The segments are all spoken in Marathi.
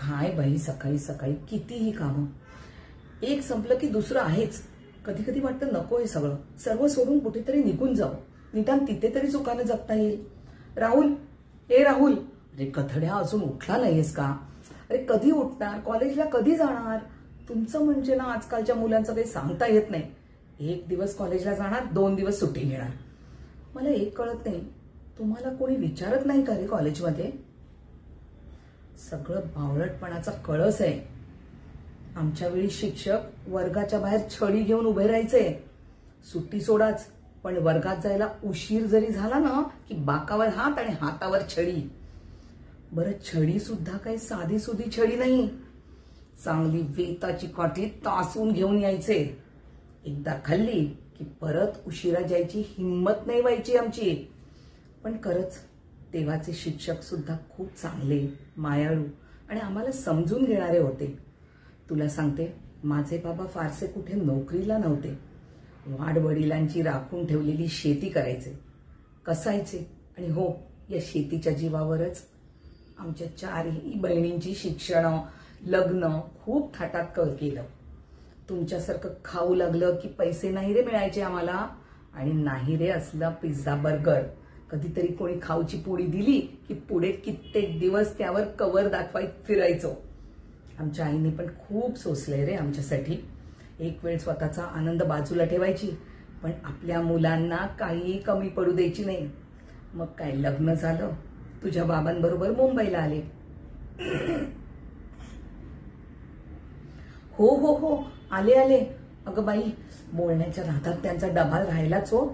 काय बाई, सकाळी सकाळी कितीही कामं, एक संपलं की दुसरं आहेच. कधी कधी वाटतं नको हे सगळं, सर्व सोडून कुठेतरी निघून जाऊ, निदान तिथे तरी सुखाने जगता येईल. राहुल, ए राहुल, अरे कथड्या अजून उठला नाहीयेस का? अरे कधी उठणार, कॉलेजला कधी जाणार? तुमचं म्हणजे ना आजकालच्या मुलांचं काही सांगता येत नाही. एक दिवस कॉलेजला जाणार, 2 दिवस सुट्टी घेणार. मला एक कळत नाही, तुम्हाला कोणी विचारत नाही का रे कॉलेजमध्ये? सगळं बावळटपणाचा कळस आहे. आमच्या वेळी शिक्षक वर्गाच्या बाहेर छडी घेऊन उभे राहायचे. सुट्टी सोडाच, पण वर्गात जायला उशीर जरी झाला ना की बाकावर हात आणि हातावर छडी. बरं, छडी सुद्धा काही साधी सुधी छडी नाही, चांगली वेताची काठी तासून घेऊन यायचे. एकदा खाल्ली की परत उशिरा जायची हिंमत नाही व्हायची आमची. पण खरंच तेव्हाचे शिक्षक सुद्धा खूप चांगले, मायाळू आणि आम्हाला समजून घेणारे होते. तुला सांगते, माझे बाबा फारसे कुठे नोकरीला नव्हते. वाडवडिलांची राखून ठेवलेली शेती करायचे, कसायचे, आणि हो, या शेतीच्या जीवावरच आमच्या 4ही बहिणींची शिक्षण, लग्न खूप थाटात केलं. तुमच्यासारखं खाऊ लागलं की पैसे नाही रे मिळायचे आम्हाला, आणि नाही रे असला पिझ्झा बर्गर. कधीतरी कोणी खाऊची पोळी दिली की पुढे कित्येक दिवस त्यावर कवर दाखवायत फिरायचो. आमच्या आईने पण खूप सोसलंय रे आमच्यासाठी. एक वेळ स्वतःचा आनंद बाजूला ठेवायची, पण आपल्या मुलांना काही कमी पडू द्यायची नाही. मग काय, लग्न झालं, तुझ्या बाबांबरोबर मुंबईला आले. हो हो हो, आले आले. अगं बाई, बोलण्याच्या नादात त्यांचा डबा राहिलाच हो.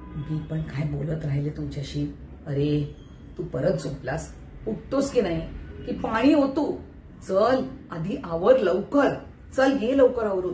मी पण काय बोलत राहिले तुमच्याशी. अरे तू परत झोपलास, उठतोस की नाही? की पाणी होतो? चल आधी आवर लवकर, चल ये लवकर आवरून.